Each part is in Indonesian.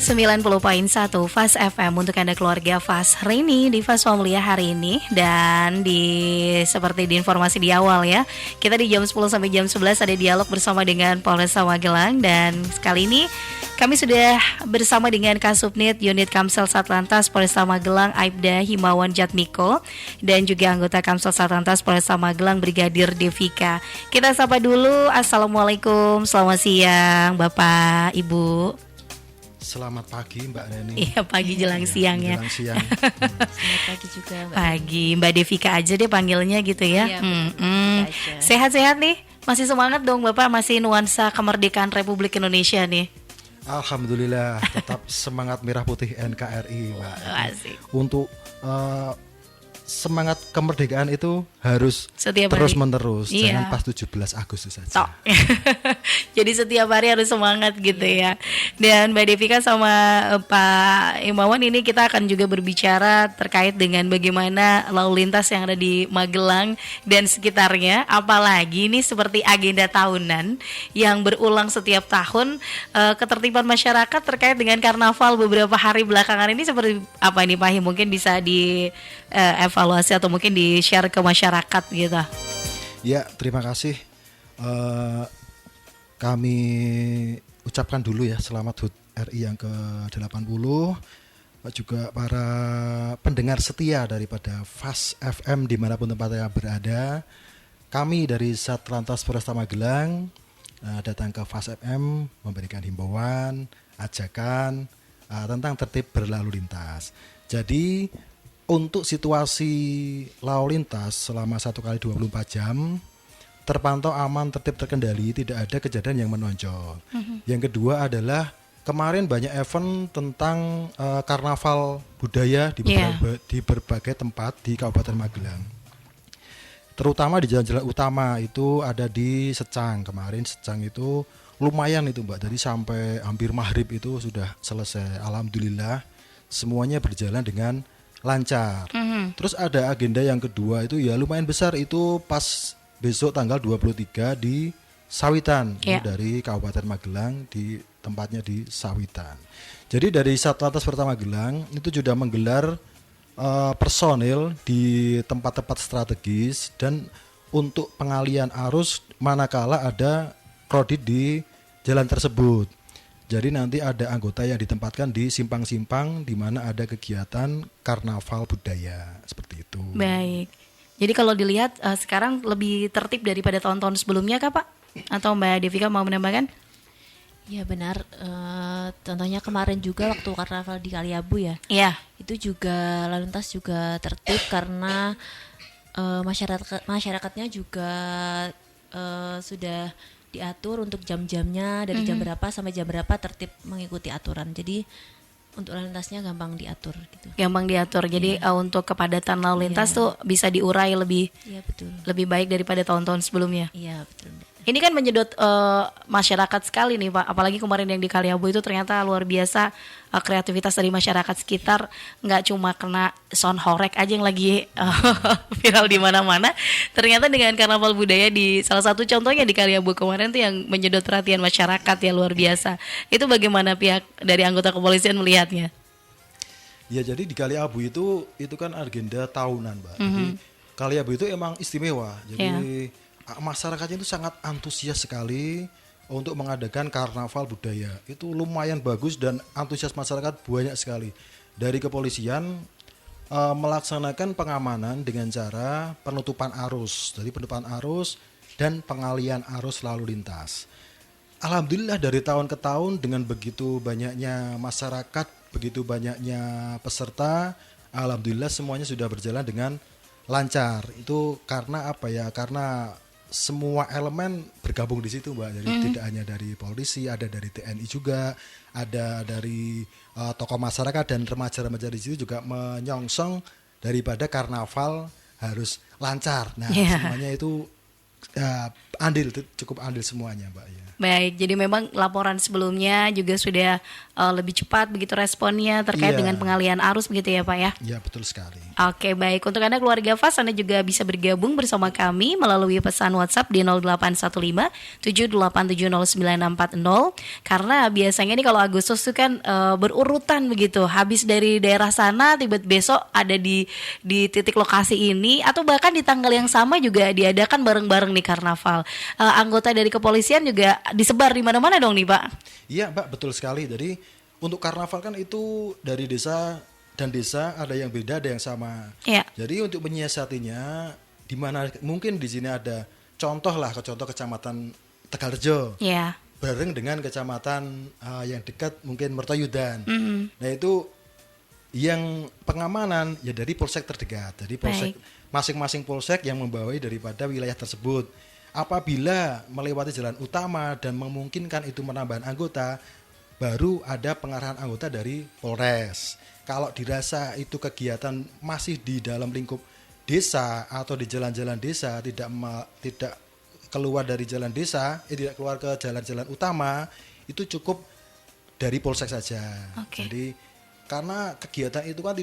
90.1 Fast FM untuk Anda keluarga Fast hari ini di Fast Family hari ini. Dan seperti di informasi di awal ya, kita di jam 10 sampai jam 11 ada dialog bersama dengan Polresta Magelang. Dan kali ini kami sudah bersama dengan Kasubnit Unit Kamsel Satlantas Polresta Magelang Aibda Himawan Jatmiko dan juga anggota Kamsel Satlantas Polresta Magelang Brigadir Devika. Kita sapa dulu. Assalamualaikum, selamat siang Bapak Ibu. Selamat pagi Mbak Neni. Iya, pagi jelang siang ya. Jelang siang. Selamat pagi juga Mbak. Pagi, Mbak Devika aja deh panggilnya gitu ya. Iya, aja. Sehat-sehat nih? Masih semangat dong Bapak, masih nuansa kemerdekaan Republik Indonesia nih. Alhamdulillah, tetap semangat merah putih NKRI Mbak. Asik. Untuk semangat kemerdekaan itu harus Setiap terus hari. menerus, Iya. jangan pas 17 Agustus saja. Tok. Jadi setiap hari harus semangat gitu ya. Dan Mbak Devika sama Pak Himawan ini kita akan juga berbicara terkait dengan bagaimana lalu lintas yang ada di Magelang dan sekitarnya. Apalagi ini seperti agenda tahunan yang berulang setiap tahun, ketertiban masyarakat terkait dengan karnaval beberapa hari belakangan ini seperti apa nih Pak Him? Mungkin bisa di evaluasi atau mungkin di share ke masyarakat gitu. Ya, terima kasih. Kami ucapkan dulu ya selamat HUT RI yang ke-80, juga para pendengar setia daripada Fast FM dimanapun tempatnya berada. Kami dari Satlantas Polresta Magelang datang ke Fast FM memberikan himbauan, ajakan tentang tertib berlalu lintas. Jadi untuk situasi lalu lintas selama 1x24 jam terpantau aman, tertib, terkendali, tidak ada kejadian yang menonjol. Yang kedua adalah kemarin banyak event tentang karnaval budaya di berbagai tempat di Kabupaten Magelang. Terutama di jalan-jalan utama itu ada di Secang. Kemarin Secang itu lumayan itu Mbak, jadi sampai hampir maghrib itu sudah selesai. Alhamdulillah semuanya berjalan dengan lancar. Terus ada agenda yang kedua itu ya lumayan besar, itu pas besok tanggal 23 di Sawitan, dari Kabupaten Magelang, di tempatnya di Sawitan. Jadi dari Satlantas Pertama Magelang itu sudah menggelar personil di tempat-tempat strategis dan untuk pengalian arus manakala ada krodit di jalan tersebut. Jadi nanti ada anggota yang ditempatkan di simpang-simpang di mana ada kegiatan karnaval budaya seperti itu. Baik. Jadi kalau dilihat sekarang lebih tertib daripada tahun-tahun sebelumnya kah Pak? Atau Mbak Devika mau menambahkan? Ya benar, contohnya kemarin juga waktu karnaval di Kaliabu ya. Iya. Itu juga lalu lintas juga tertib karena masyarakatnya juga sudah diatur untuk jam-jamnya dari jam berapa sampai jam berapa tertib mengikuti aturan. Jadi untuk lalu lintasnya gampang diatur gitu. Gampang diatur. Jadi untuk kepadatan lalu lintas tuh bisa diurai lebih betul. lebih baik daripada tahun-tahun sebelumnya. Iya, betul. Ini kan menyedot masyarakat sekali nih Pak. Apalagi kemarin yang di Kaliabu itu ternyata luar biasa kreativitas dari masyarakat sekitar. Nggak cuma kena sound horeg aja yang lagi viral di mana-mana. Ternyata dengan karnaval budaya di salah satu contohnya di Kaliabu kemarin tuh yang menyedot perhatian masyarakat ya luar biasa. Itu bagaimana pihak dari anggota kepolisian melihatnya? Ya jadi di Kaliabu itu kan agenda tahunan Mbak. Jadi Kaliabu itu emang istimewa. Jadi masyarakatnya itu sangat antusias sekali untuk mengadakan karnaval budaya. Itu lumayan bagus dan antusias masyarakat banyak sekali. Dari kepolisian melaksanakan pengamanan dengan cara penutupan arus. Jadi penutupan arus dan pengalian arus lalu lintas. Alhamdulillah dari tahun ke tahun dengan begitu banyaknya masyarakat, begitu banyaknya peserta, alhamdulillah semuanya sudah berjalan dengan lancar. Itu karena apa ya? Karena semua elemen bergabung di situ Mbak. Jadi tidak hanya dari polisi, ada dari TNI juga, ada dari tokoh masyarakat dan remaja-remaja di situ juga menyongsong daripada karnaval harus lancar. Nah, semuanya itu cukup andil semuanya, Mbak ya. Baik, jadi memang laporan sebelumnya juga sudah lebih cepat begitu responnya terkait Iya. dengan pengalihan arus begitu ya Pak ya? Ya, betul sekali. Oke, baik. Untuk Anda keluarga FAS, Anda juga bisa bergabung bersama kami melalui pesan WhatsApp di 0815 78709640. Karena biasanya nih kalau Agustus itu kan berurutan begitu. Habis dari daerah sana, tiba-tiba besok ada di titik lokasi ini, atau bahkan di tanggal yang sama juga diadakan bareng-bareng nih karnaval. Anggota dari kepolisian juga disebar di mana-mana dong nih Pak? Iya, Mbak, betul sekali. Jadi untuk karnaval kan itu dari desa dan desa ada yang beda, ada yang sama. Iya. Jadi untuk menyiasatinya, di mana mungkin di sini ada contoh kecamatan Tegalrejo, Iya. bareng dengan kecamatan yang dekat mungkin Mertoyudan. Mhm. Nah itu yang pengamanan ya dari polsek terdekat. Jadi polsek masing-masing polsek yang membawai daripada wilayah tersebut. Apabila melewati jalan utama dan memungkinkan itu menambah anggota, baru ada pengarahan anggota dari Polres. Kalau dirasa itu kegiatan masih di dalam lingkup desa atau di jalan-jalan desa, tidak keluar dari jalan desa, tidak keluar ke jalan-jalan utama, itu cukup dari polsek saja. Oke. Jadi karena kegiatan itu kan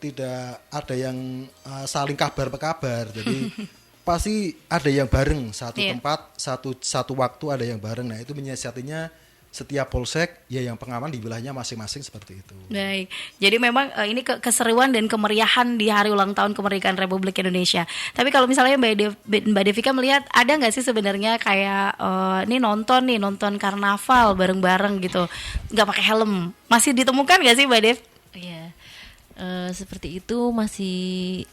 tidak ada yang saling kabar pekabar, jadi pasti ada yang bareng satu Iya. tempat, satu waktu ada yang bareng. Nah itu menyiasatinya setiap polsek ya yang pengaman di wilayahnya masing-masing seperti itu. Baik, jadi memang ini keseruan dan kemeriahan di hari ulang tahun kemerdekaan Republik Indonesia. Tapi kalau misalnya Mbak Devika melihat ada nggak sih sebenarnya kayak ini nonton karnaval bareng-bareng gitu, nggak pakai helm, masih ditemukan nggak sih Mbak Dev? Iya. Seperti itu masih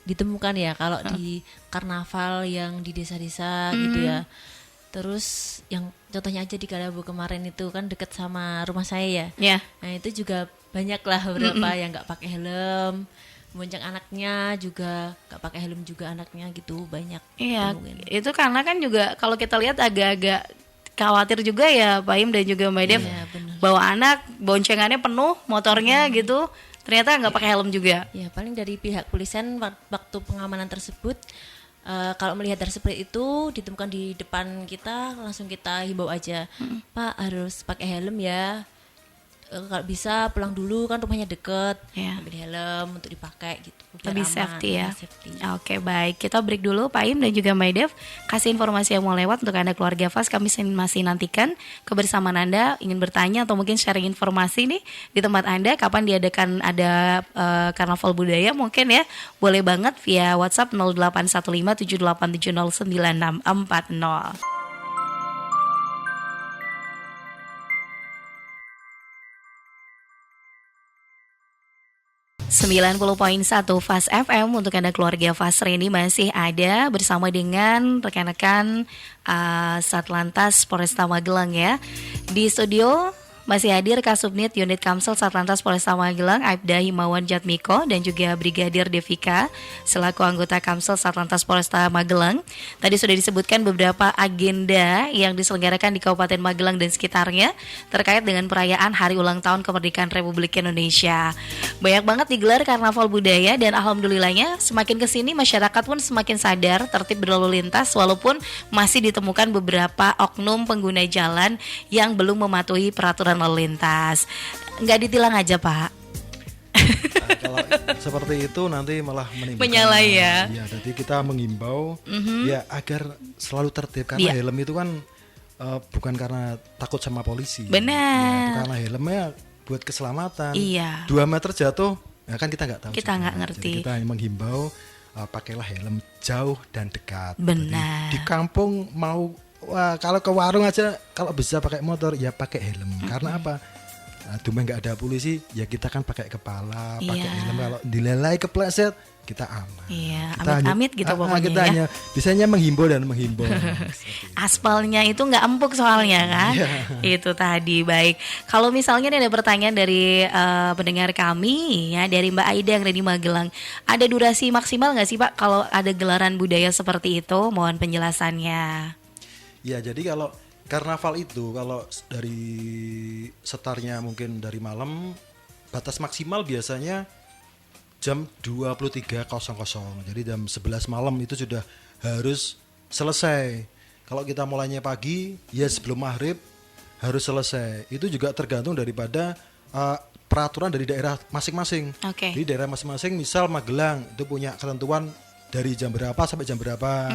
ditemukan ya kalau di karnaval yang di desa-desa gitu ya. Terus yang contohnya aja di Kalabu kemarin itu kan deket sama rumah saya ya. Ya. Nah itu juga banyak lah beberapa yang nggak pakai helm, bonceng anaknya juga nggak pakai helm juga anaknya gitu banyak. Iya, temuin. itu karena kan juga kalau kita lihat agak-agak khawatir juga ya Pak Im dan juga Mbak Dev, Iya, benar. bawa anak, boncengannya penuh, motornya gitu, ternyata nggak pakai helm juga. Ya paling dari pihak polisian waktu pengamanan tersebut kalau melihat hal seperti itu ditemukan di depan kita langsung kita himbau aja, Pak harus pakai helm ya. Kalau bisa pulang dulu kan rumahnya deket, Ya. ambil helm untuk dipakai gitu. biar Lebih aman, safety ya. lebih safety. Oke, baik. Kita break dulu Pak Im dan juga Mbak Dev. Kasih informasi yang mau lewat untuk Anda keluarga FAS. Kami masih nantikan kebersamaan Anda. Ingin bertanya atau mungkin sharing informasi nih di tempat Anda. Kapan diadakan ada karnaval budaya mungkin ya. Boleh banget via WhatsApp 0815 78709640. 90.1 Fast FM untuk Anda keluarga Fast Reni masih ada bersama dengan rekan-rekan Satlantas Polresta Magelang ya. Di studio masih hadir Kasubnit Unit Kamsel Satlantas Polresta Magelang Aibda Himawan Jatmiko dan juga Brigadir Devika selaku anggota Kamsel Satlantas Polresta Magelang. Tadi sudah disebutkan beberapa agenda yang diselenggarakan di Kabupaten Magelang dan sekitarnya terkait dengan perayaan Hari Ulang Tahun Kemerdekaan Republik Indonesia. Banyak banget digelar karnaval budaya dan alhamdulillahnya semakin kesini masyarakat pun semakin sadar tertib berlalu lintas walaupun masih ditemukan beberapa oknum pengguna jalan yang belum mematuhi peraturan lalu lintas. Nggak ditilang aja Pak. Nah, kalau seperti itu nanti malah menimbulkan Menyalahi ya. Ya, jadi kita mengimbau ya agar selalu tertib karena Iya. helm itu kan bukan karena takut sama polisi. Benar. Ya, karena helmnya buat keselamatan. Iya. 2 meter jatuh, ya kan kita nggak tahu. Kita juga. nggak ngerti. Jadi kita menghimbau pakailah helm jauh dan dekat. Benar. Jadi, di kampung mau kalau ke warung aja kalau bisa pakai motor ya pakai helm. Karena apa? Cuma nggak ada polisi ya kita kan pakai kepala, pakai Iya. helm. Kalau dilelai kepleset kita aman. Iya, Kita amit-amit gitu pokoknya kita ya. hanya bisanya menghimbau dan menghimbau. Aspalnya itu nggak empuk soalnya kan. Itu tadi. Baik, kalau misalnya ada pertanyaan dari pendengar kami ya, dari Mbak Aida yang ada di Magelang, ada durasi maksimal nggak sih Pak kalau ada gelaran budaya seperti itu? Mohon penjelasannya. Ya jadi kalau karnaval itu kalau dari startnya mungkin dari malam, batas maksimal biasanya jam 23.00. Jadi jam 11 malam itu sudah harus selesai. Kalau kita mulainya pagi, ya sebelum maghrib harus selesai. Itu juga tergantung daripada peraturan dari daerah masing-masing. Oke. Di daerah masing-masing, misal Magelang itu punya ketentuan dari jam berapa sampai jam berapa.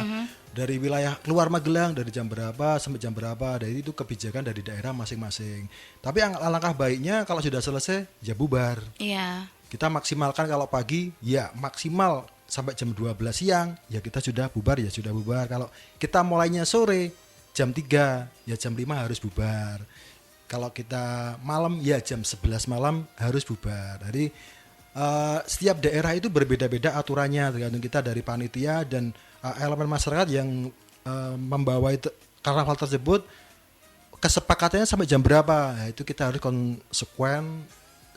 Dari wilayah luar Magelang dari jam berapa sampai jam berapa. Dari itu kebijakan dari daerah masing-masing. Tapi alangkah baiknya kalau sudah selesai ya bubar. Iya. Kita maksimalkan kalau pagi ya maksimal sampai jam 12 siang ya kita sudah bubar ya sudah bubar. Kalau kita mulainya sore jam 3 ya jam 5 harus bubar. Kalau kita malam ya jam 11 malam harus bubar. Jadi setiap daerah itu berbeda-beda aturannya, tergantung kita dari panitia dan elemen masyarakat yang membawa karnaval tersebut, kesepakatannya sampai jam berapa. Nah, itu kita harus konsekuen.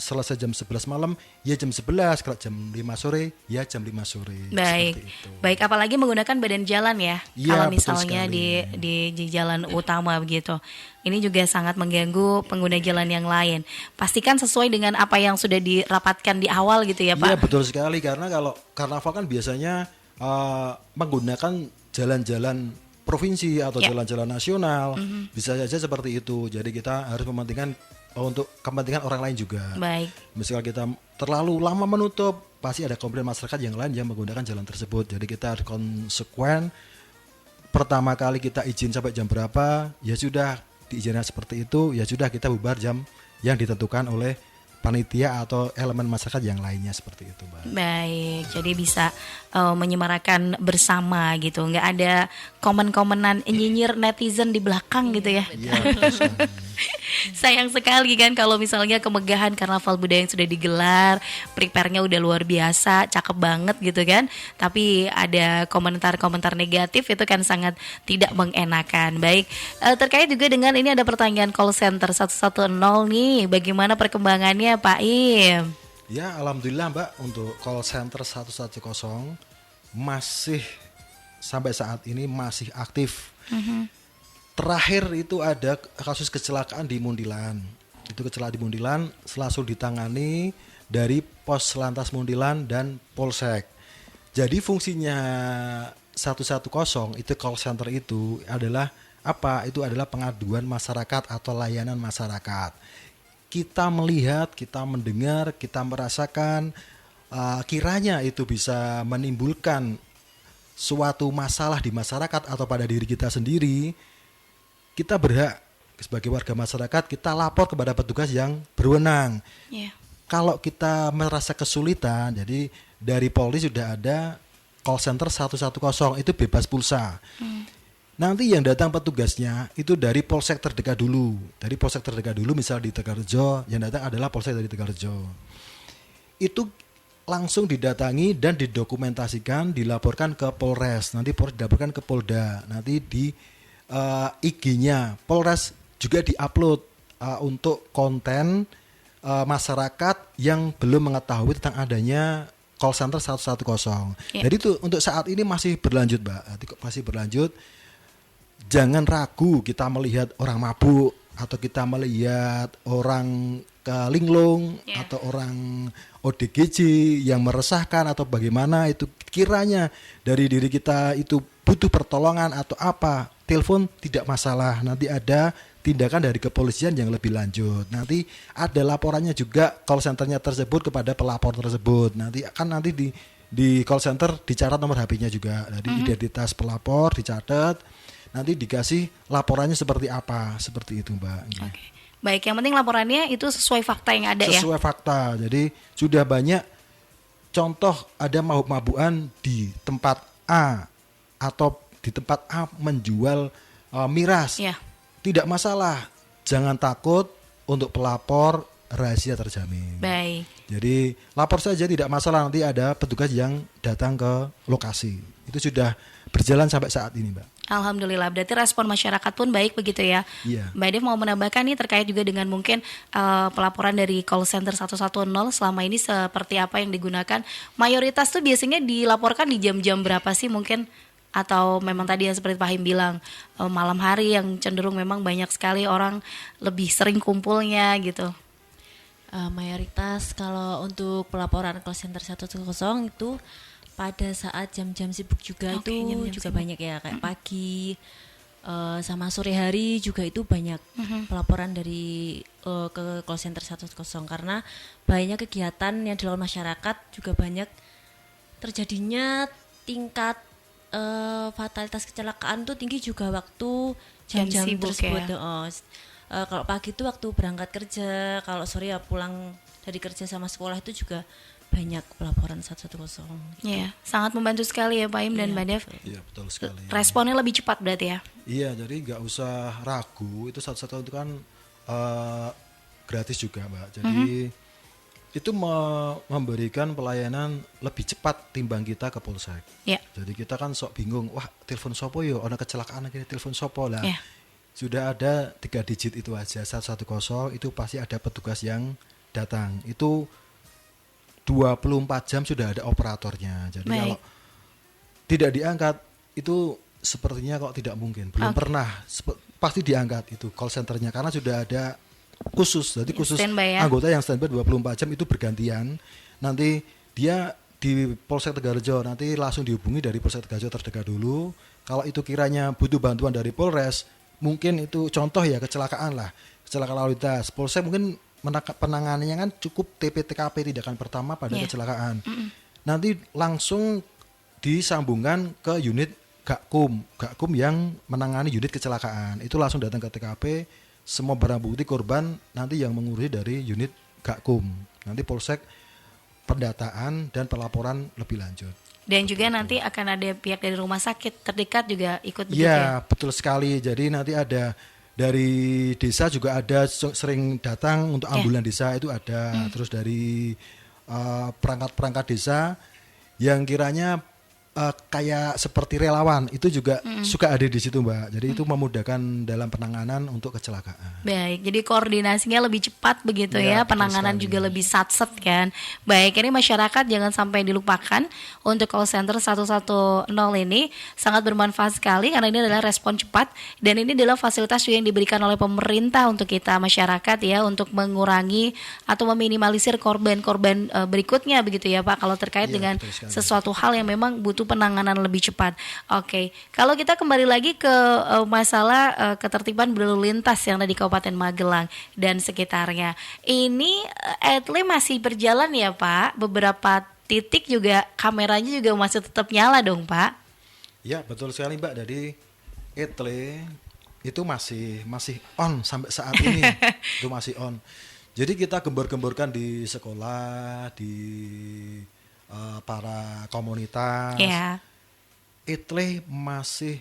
Selesai jam 11 malam ya jam 11, kalau jam 5 sore ya jam 5 sore. Baik. Baik, apalagi menggunakan badan jalan ya. Iya, kalau betul misalnya sekali. di jalan utama begitu. Ini juga sangat mengganggu pengguna jalan yang lain. Pastikan sesuai dengan apa yang sudah dirapatkan di awal gitu ya, Pak. Iya, betul sekali, karena kalau karnaval kan biasanya menggunakan jalan-jalan provinsi atau jalan-jalan nasional. Bisa saja seperti itu. Jadi kita harus mementingkan untuk kepentingan orang lain juga. Baik. Misalnya kita terlalu lama menutup, pasti ada komplain masyarakat yang lain yang menggunakan jalan tersebut. Jadi kita harus konsekuen. Pertama kali kita izin sampai jam berapa, ya sudah diizinkan seperti itu, ya sudah kita bubar jam yang ditentukan oleh panitia atau elemen masyarakat yang lainnya seperti itu, Mbak. Baik, jadi bisa menyemarakan bersama gitu, nggak ada komen-komenan nyinyir netizen di belakang gitu ya. Iya, betul sekali. Sayang sekali kan kalau misalnya kemegahan karnaval budaya yang sudah digelar, prepare-nya udah luar biasa, cakep banget gitu kan. Tapi ada komentar-komentar negatif itu kan sangat tidak mengenakan. Baik, terkait juga dengan ini ada pertanyaan call center 110 nih, bagaimana perkembangannya Pak Im? Ya, alhamdulillah Mbak, untuk call center 110 masih sampai saat ini masih aktif. Terakhir itu ada kasus kecelakaan di Mundilan. Itu kecelakaan di Mundilan langsung ditangani dari Pos Lantas Mundilan dan Polsek. Jadi fungsinya 110 itu call center itu adalah apa? Itu adalah pengaduan masyarakat atau layanan masyarakat. Kita melihat, kita mendengar, kita merasakan kiranya itu bisa menimbulkan suatu masalah di masyarakat atau pada diri kita sendiri. Kita berhak sebagai warga masyarakat kita lapor kepada petugas yang berwenang. Yeah. Kalau kita merasa kesulitan, jadi dari Polri sudah ada call center 110 itu bebas pulsa. Nanti yang datang petugasnya itu dari polsek terdekat dulu. Dari polsek terdekat dulu, misal di Tegalrejo, yang datang adalah polsek dari Tegalrejo. Itu langsung didatangi dan didokumentasikan, dilaporkan ke Polres. Nanti Polres dilaporkan ke Polda. Nanti di IG-nya Polres juga diupload untuk konten masyarakat yang belum mengetahui tentang adanya call center 110. Yeah. Jadi itu untuk saat ini masih berlanjut, Mbak. Masih berlanjut. Jangan ragu kita melihat orang mabuk atau kita melihat orang linglung atau orang ODGJ yang meresahkan atau bagaimana, itu kiranya dari diri kita itu butuh pertolongan atau apa, telepon tidak masalah. Nanti ada tindakan dari kepolisian yang lebih lanjut. Nanti ada laporannya juga call centernya tersebut kepada pelapor tersebut. Nanti di call center dicatat nomor HP-nya juga. Jadi identitas pelapor dicatat. Nanti dikasih laporannya seperti apa, seperti itu, Mbak. Okay. Baik, yang penting laporannya itu sesuai fakta yang ada ya. Sesuai fakta. Jadi sudah banyak contoh ada mabuk-mabukan di tempat A atau di tempat A menjual miras. Yeah. Tidak masalah. Jangan takut, untuk pelapor rahasia terjamin. Baik. Jadi lapor saja tidak masalah, nanti ada petugas yang datang ke lokasi. Itu sudah berjalan sampai saat ini, Mbak. Alhamdulillah, berarti respon masyarakat pun baik begitu ya. Iya. Mbak Dev mau menambahkan nih terkait juga dengan mungkin pelaporan dari call center 110 selama ini seperti apa yang digunakan. Mayoritas tuh biasanya dilaporkan di jam-jam berapa sih mungkin? Atau memang tadi yang seperti Pak Him bilang malam hari yang cenderung memang banyak sekali orang lebih sering kumpulnya gitu. Mayoritas kalau untuk pelaporan call center 110 itu pada saat jam-jam sibuk juga, itu jam-jam juga sibuk. banyak ya, kayak pagi sama sore hari juga itu banyak pelaporan dari ke call center 110 karena banyak kegiatan yang dilakukan masyarakat, juga banyak terjadinya tingkat fatalitas kecelakaan tuh tinggi juga waktu jam-jam sibuk tersebut. ya. Kalau pagi itu waktu berangkat kerja, kalau sore ya pulang dari kerja sama sekolah itu juga banyak pelaporan 110. Iya, sangat membantu sekali ya Pak Im dan Iya, Mbak Dev. Iya betul sekali. Responnya lebih cepat berarti ya. Iya, jadi nggak usah ragu, itu 112 itu kan gratis juga Mbak. Jadi itu memberikan pelayanan lebih cepat timbang kita ke polsek. Iya. Jadi kita kan sok bingung, wah telepon sopo yo, ada kecelakaan lagi telepon sopo lah. Iya. Sudah ada 3 digit itu aja, 110 itu pasti ada petugas yang datang. Itu 24 jam sudah ada operatornya. Jadi Baik. kalau tidak diangkat itu sepertinya kok tidak mungkin. Belum pernah pasti diangkat itu call centernya karena sudah ada khusus. Jadi khusus Standby ya. anggota yang standby 24 jam itu bergantian. Nanti dia di Polsek Tegalrejo nanti langsung dihubungi dari Polsek Tegalrejo terdekat dulu. Kalau itu kiranya butuh bantuan dari Polres, mungkin itu contoh ya kecelakaan lah, kecelakaan lalu lintas. Polsek mungkin penanganannya kan cukup TP/TKP tindakan pertama pada kecelakaan. Nanti langsung disambungkan ke unit Gakum yang menangani unit kecelakaan. Itu langsung datang ke TKP, semua barang bukti korban nanti yang mengurusi dari unit Gakum. Nanti Polsek pendataan dan pelaporan lebih lanjut. Dan juga nanti akan ada pihak dari rumah sakit terdekat juga ikut begitu Iya, ya. betul sekali. Jadi nanti ada dari desa juga ada sering datang untuk ambulan desa itu ada. Terus dari perangkat-perangkat desa yang kiranya kayak seperti relawan itu juga suka ada di situ Mbak. Jadi itu memudahkan dalam penanganan untuk kecelakaan. Baik, jadi koordinasinya lebih cepat begitu Ya, ya, betul penanganan sekali. juga lebih satset kan. Baik, ini masyarakat jangan sampai dilupakan untuk call center 110 ini sangat bermanfaat sekali karena ini adalah respon cepat dan ini adalah fasilitas yang diberikan oleh pemerintah untuk kita masyarakat ya untuk mengurangi atau meminimalisir korban-korban berikutnya begitu ya Pak kalau terkait Iya, dengan betul sekali. sesuatu hal yang memang butuh penanganan lebih cepat. Oke, kalau kita kembali lagi ke masalah ketertiban berlalu lintas yang ada di Kabupaten Magelang dan sekitarnya. Ini Etle masih berjalan ya Pak? Beberapa titik juga kameranya juga masih tetap nyala dong Pak? Ya, betul sekali Mbak. Jadi ETLE itu masih on sampai saat ini. Itu masih on. Jadi kita gembor-gemborkan di sekolah, di para komunitas. Ya. ETLE masih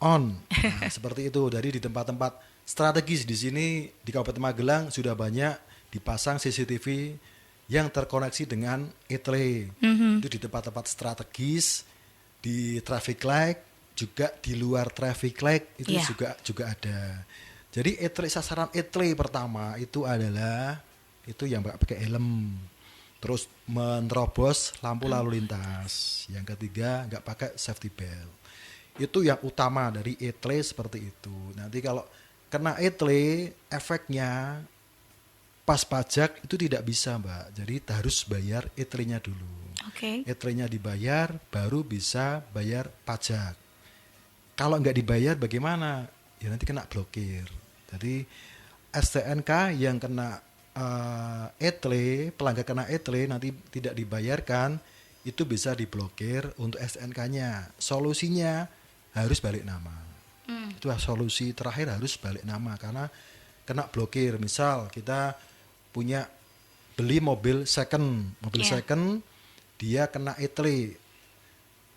on. Nah, seperti itu. Jadi di tempat-tempat strategis di sini di Kabupaten Magelang sudah banyak dipasang CCTV yang terkoneksi dengan ETLE. Itu di tempat-tempat strategis, di traffic light, juga di luar traffic light itu juga ada. Jadi ETLE, sasaran ETLE pertama itu adalah itu yang Mbak pakai helm. Terus menerobos lampu lalu lintas. Yang ketiga nggak pakai safety belt. Itu yang utama dari ETLE seperti itu. Nanti kalau kena ETLE efeknya pas pajak itu tidak bisa Mbak. Jadi harus bayar ETLE-nya dulu. Oke. ETLE-nya dibayar baru bisa bayar pajak. Kalau nggak dibayar bagaimana? Ya nanti kena blokir. Jadi STNK yang kena ETLE, pelanggar kena ETLE nanti tidak dibayarkan, itu bisa diblokir untuk STNK-nya. Solusinya harus balik nama. Itu solusi terakhir, harus balik nama karena kena blokir. Misal kita punya beli mobil second, second dia kena ETLE,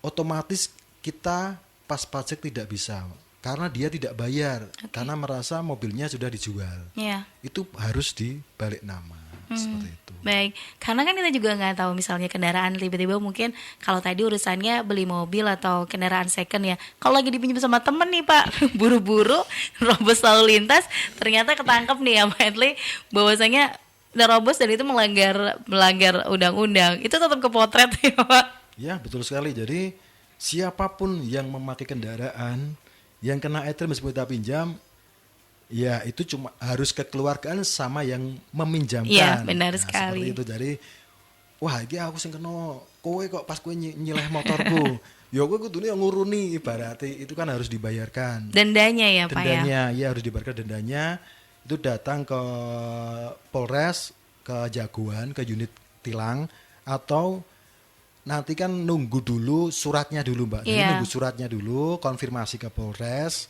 otomatis kita pas pajak tidak bisa karena dia tidak bayar karena merasa mobilnya sudah dijual. Ya. Itu harus dibalik nama seperti itu. Baik, karena kan kita juga nggak tahu misalnya kendaraan tiba-tiba mungkin kalau tadi urusannya beli mobil atau kendaraan second ya. Kalau lagi dipinjam sama temen nih Pak, buru-buru robos lalu lintas, ternyata ketangkep nih ya Pak Etle bahwasanya nerobos dan itu melanggar undang-undang. Itu tetap kepotret ya Pak. Ya betul sekali. Jadi siapapun yang memakai kendaraan yang kena ETLE meskipun kita pinjam, ya itu cuma harus kekeluargaan sama yang meminjamkan. Iya, benar sekali. Seperti itu. Jadi, wah ini aku sing kena kowe kok pas kowe nyileh motorku. Ya kowe kudune yang nguruni ibaratnya itu kan harus dibayarkan. Dendanya ya Pak ya. Dendanya, ya harus dibayarkan dendanya. Itu datang ke Polres, ke Jagoan, ke unit tilang atau nanti kan nunggu dulu suratnya dulu Mbak. Jadi nunggu suratnya dulu, konfirmasi ke Polres,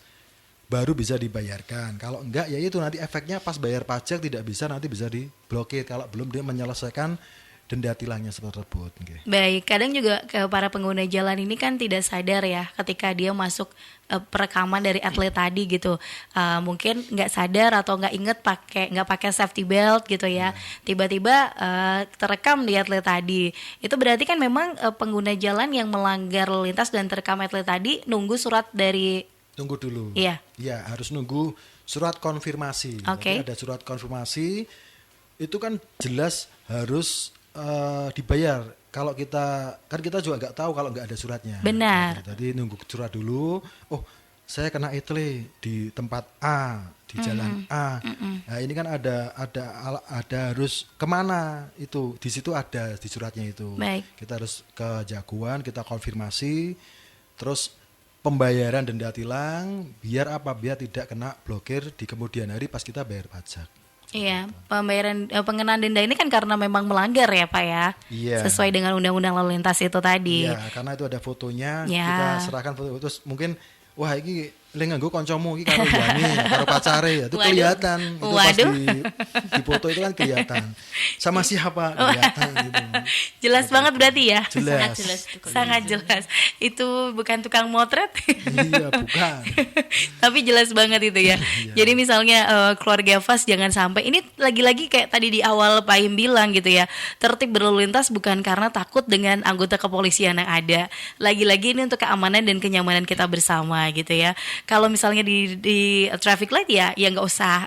baru bisa dibayarkan. Kalau enggak ya itu nanti efeknya pas bayar pajak tidak bisa, nanti bisa diblokir kalau belum dia menyelesaikan denda tilangnya tersebut. Okay. Baik, kadang juga ke para pengguna jalan ini kan tidak sadar ya ketika dia masuk perekaman dari atlet tadi gitu, mungkin nggak sadar atau nggak pakai safety belt gitu ya, tiba-tiba terekam di atlet tadi. Itu berarti kan memang pengguna jalan yang melanggar lalu lintas dan terekam atlet tadi nunggu surat dari. Tunggu dulu. Iya. Iya, harus nunggu surat konfirmasi. Oke. Ada surat konfirmasi, itu kan jelas harus dibayar. Kalau kita juga nggak tahu kalau nggak ada suratnya. Benar. Jadi nunggu surat dulu. Oh, saya kena etle di tempat A, di jalan A. Nah ini kan ada harus kemana itu? Di situ ada di suratnya itu. Baik. Kita harus ke Jagoan, kita konfirmasi, terus pembayaran denda tilang biar apa? Biar tidak kena blokir di kemudian hari pas kita bayar pajak. Iya, pengenaan denda ini kan karena memang melanggar ya Pak ya. Iya. Sesuai dengan undang-undang lalu lintas itu tadi. Iya, karena itu ada fotonya, Ya. kita serahkan foto terus mungkin wah ini nganggo kancamu iki karo Yani, karo pacare ya. Itu Waduh. kelihatan. Itu pas Waduh. di foto itu kan kelihatan. Sama siapa kelihatan gitu. Jelas banget berarti ya. Jelas. Sangat jelas itu. Sangat jelas. Itu bukan tukang motret. Iya, bukan. Tapi jelas banget itu ya. Jadi misalnya keluarga Fas jangan sampai, ini lagi-lagi kayak tadi di awal Pak Im bilang gitu ya, tertib berlalu lintas bukan karena takut dengan anggota kepolisian yang ada. Lagi-lagi ini untuk keamanan dan kenyamanan kita bersama gitu ya. Kalau misalnya di traffic light ya nggak usah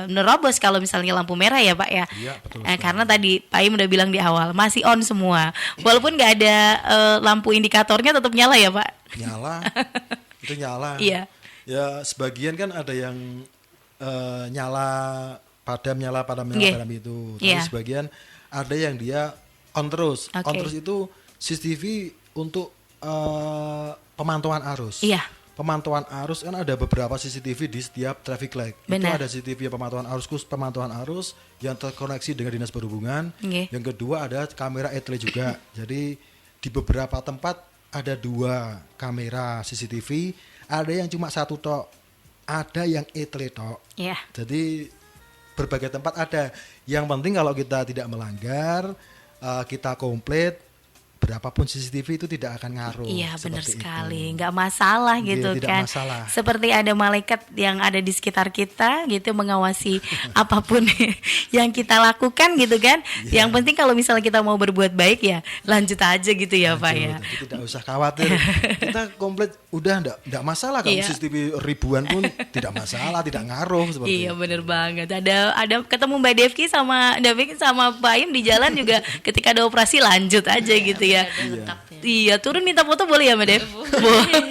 nerobos kalau misalnya lampu merah ya Pak ya. Iya, betul. Karena tadi Pak Im udah bilang di awal masih on semua. Walaupun nggak ada lampu indikatornya tetap nyala ya Pak. Nyala. Itu nyala. Iya. Ya sebagian kan ada yang nyala padam Nggih. itu. Tapi Iya. sebagian ada yang dia on terus. Oke. On terus itu CCTV untuk pemantauan arus. Iya. Pemantauan arus kan ada beberapa CCTV di setiap traffic light. Benar. Itu ada CCTV pemantauan arus khusus pemantauan arus yang terkoneksi dengan Dinas Perhubungan. Nggih. Yang kedua ada kamera etle juga. Jadi di beberapa tempat ada 2 kamera CCTV, ada yang cuma 1 tok, ada yang etle tok. Iya. Jadi berbagai tempat ada. Yang penting kalau kita tidak melanggar, kita komplit, berapapun CCTV itu tidak akan ngaruh. Iya benar seperti sekali, itu. nggak masalah Iya, gitu tidak kan. masalah. Seperti ada malaikat yang ada di sekitar kita gitu mengawasi apapun yang kita lakukan gitu kan. Iya. Yang penting kalau misalnya kita mau berbuat baik ya lanjut aja gitu ya Pak ya. Jadi tidak usah khawatir. Kita komplit udah enggak masalah kalau Iya. CCTV ribuan pun tidak masalah, tidak ngaruh seperti Iya itu. bener banget. Ada ketemu Mbak Devki sama Pak Im di jalan juga ketika ada operasi lanjut aja gitu ya. Lengkap ya. Iya, turun minta foto boleh ya Mbak Dev? Boleh.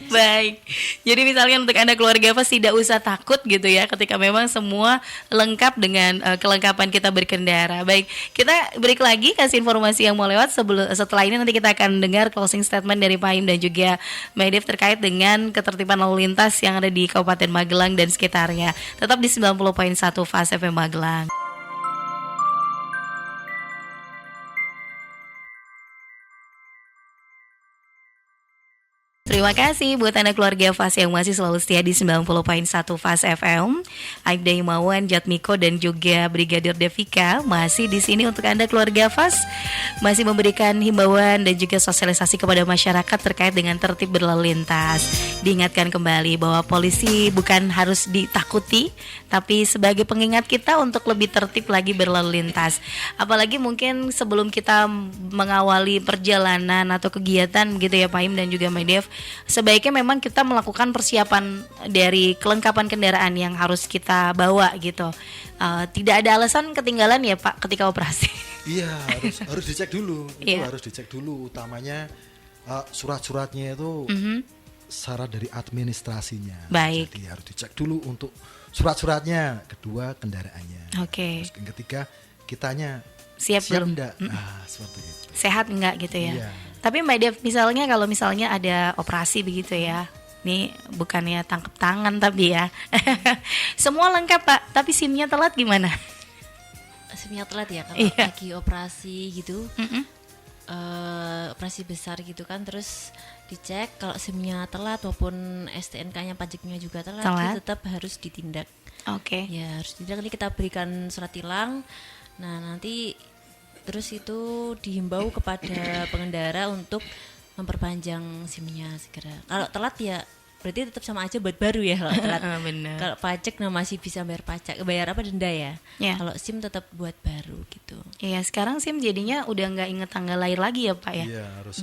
Baik. Jadi misalnya untuk Anda keluarga Fas tidak usah takut gitu ya ketika memang semua lengkap dengan kelengkapan kita berkendara. Baik, kita break lagi kasih informasi yang mau lewat setelah ini nanti kita akan dengar closing statement dari Pak Im dan juga Mbak Dev terkait dengan ketertiban lalu lintas yang ada di Kabupaten Magelang dan sekitarnya. Tetap di 90.1 Fas FM Magelang. Terima kasih buat Anda keluarga Fas yang masih selalu setia di 90.1 Fas FM. Aibda Himawan, Jatmiko dan juga Brigadir Devika masih di sini untuk Anda keluarga Fas, masih memberikan himbauan dan juga sosialisasi kepada masyarakat terkait dengan tertib berlalu lintas. Diingatkan kembali bahwa polisi bukan harus ditakuti, tapi sebagai pengingat kita untuk lebih tertib lagi berlalu lintas. Apalagi mungkin sebelum kita mengawali perjalanan atau kegiatan gitu ya Pak Im dan juga Mbak Dev, sebaiknya memang kita melakukan persiapan dari kelengkapan kendaraan yang harus kita bawa gitu. Tidak ada alasan ketinggalan ya Pak ketika operasi. Iya, harus dicek dulu. Itu Iya. harus dicek dulu, utamanya surat-suratnya itu syarat dari administrasinya. Baik. Jadi harus dicek dulu untuk surat-suratnya, kedua kendaraannya. Oke. Terus yang ketiga kitanya Siap belum? enggak? Nah, seperti itu. Sehat enggak gitu ya? Iya. Tapi Mbak Dev, misalnya kalau misalnya ada operasi begitu ya, ini bukannya tangkap tangan tapi ya, semua lengkap Pak, tapi SIM-nya telat gimana? SIM-nya telat ya kalau Iya. lagi operasi gitu, Mm-mm. operasi besar gitu kan, terus dicek kalau SIM-nya telat maupun STNK-nya pajaknya juga telat, Telat. itu tetap harus ditindak. Oke. Ya harus ditindak, nanti kita berikan surat tilang. Nah nanti terus itu dihimbau kepada pengendara untuk memperpanjang SIM-nya segera. Kalau telat ya berarti tetap sama aja buat baru ya kalau telat. Bener. Kalau pajak nah masih bisa bayar pajak, bayar apa denda ya. Ya. Kalau SIM tetap buat baru gitu. Iya, sekarang SIM jadinya udah nggak inget tanggal lahir lagi ya Pak ya? Iya, harus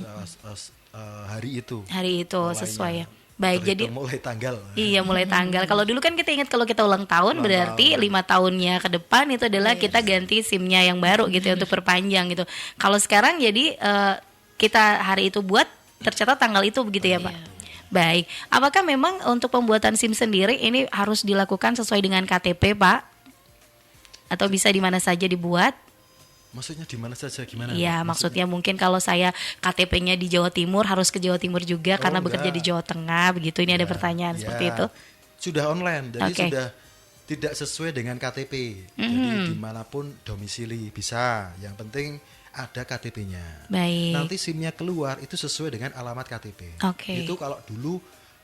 hari itu. Hari itu Mulainya. sesuai ya. Baik, jadi Terhitung mulai tanggal. iya mulai tanggal. Kalau dulu kan kita ingat kalau kita ulang tahun berarti 5 tahunnya ke depan itu adalah kita ganti SIM-nya yang baru gitu ya untuk perpanjang gitu. Kalau sekarang jadi kita hari itu buat tercatat tanggal itu begitu ya Pak. Baik. Apakah memang untuk pembuatan SIM sendiri ini harus dilakukan sesuai dengan KTP Pak? Atau bisa di mana saja dibuat? Maksudnya di mana saja gimana? Iya, maksudnya mungkin kalau saya KTP-nya di Jawa Timur harus ke Jawa Timur juga karena bekerja enggak. di Jawa Tengah begitu. Ini ada pertanyaan seperti itu. Sudah online, jadi Oke. sudah tidak sesuai dengan KTP. Jadi dimanapun domisili bisa. Yang penting ada KTP-nya. Baik. Nanti SIM-nya keluar itu sesuai dengan alamat KTP. Oke. Itu kalau dulu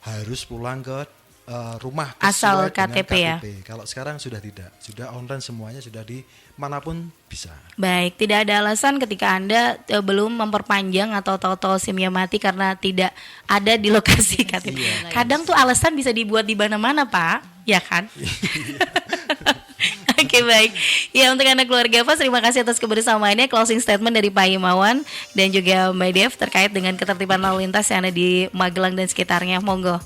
harus pulang ke rumah Asal sesuai dengan KTP ya? Kalau sekarang sudah tidak, sudah online semuanya, sudah di manapun bisa. Baik, tidak ada alasan ketika Anda belum memperpanjang atau tahu-tahu SIM-nya mati karena tidak ada di lokasi KTP. Kadang tuh alasan bisa dibuat di mana-mana, Pak. Ya kan? Oke, baik. Ya, untuk Anda keluarga Fas, terima kasih atas kebersamaannya. Closing statement dari Pak Himawan dan juga Mbak Dev terkait dengan ketertiban lalu lintas yang ada di Magelang dan sekitarnya. Monggo.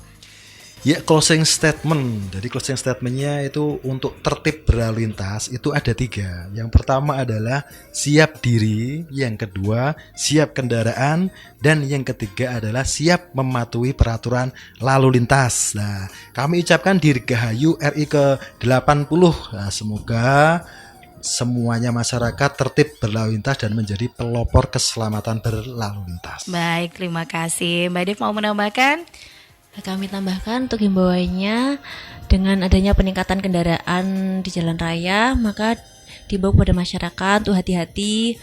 Ya, closing statement. Jadi closing statementnya itu untuk tertib berlalu lintas itu ada 3. Yang pertama adalah siap diri, yang kedua siap kendaraan, dan yang ketiga adalah siap mematuhi peraturan lalu lintas. Nah, kami ucapkan Dirgahayu RI ke-80. Nah, semoga semuanya masyarakat tertib berlalu lintas dan menjadi pelopor keselamatan berlalu lintas. Baik, terima kasih. Mbak Dev mau menambahkan? Kami tambahkan untuk himbauannya, dengan adanya peningkatan kendaraan di jalan raya, maka diimbau kepada masyarakat untuk hati-hati,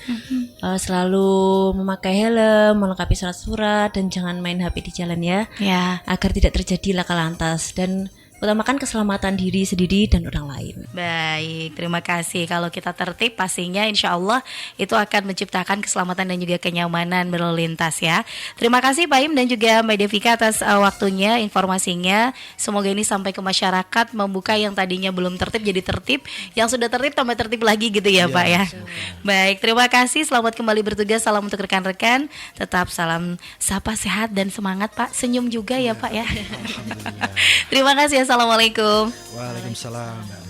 selalu memakai helm, melengkapi surat-surat, dan jangan main HP di jalan ya, Ya. agar tidak terjadi laka lantas, dan utamakan keselamatan diri sendiri dan orang lain. Baik, terima kasih. Kalau kita tertib pastinya insya Allah itu akan menciptakan keselamatan dan juga kenyamanan berlalu lintas ya. Terima kasih Pak Im dan juga Mbak Devika atas waktunya, informasinya. Semoga ini sampai ke masyarakat, membuka yang tadinya belum tertib jadi tertib, yang sudah tertib tambah tertib lagi gitu ya Pak ya. Baik, terima kasih. Selamat kembali bertugas. Salam untuk rekan-rekan. Tetap salam sapa sehat dan semangat Pak. Senyum juga ya Pak ya. Alhamdulillah. Terima kasih. Assalamualaikum. Waalaikumsalam. Mbak.